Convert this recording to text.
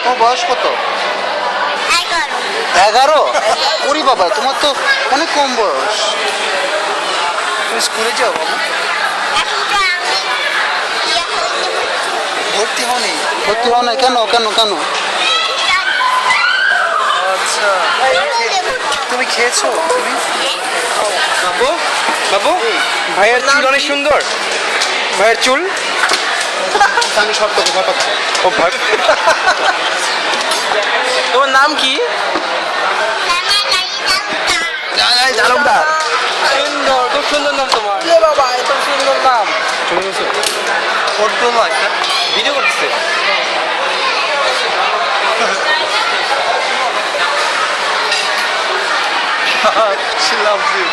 তোমার বয়স কত? 11। 11? ওরে বাবা, তোমার তো অনেক কম বয়স। তুমি স্কুলে যাও বাবা? এখন তো আমি ভর্তি হওনি? ভর্তি হও না কেন কেন কেন? আচ্ছা, তুমি খেয়েছো? তুমি বাবু বাবু ভাইয়ের চুল অনেক সুন্দর। ভাইয়ের চুল আমি সব তোকে পাঠাচ্ছি। ও ভাই তোমার নাম কি? জালুকদার। সুন্দর, খুব সুন্দর নাম তোমার। বাবা, এত সুন্দর নাম। করতো না একটা ভিডিও করতেছে। She loves you.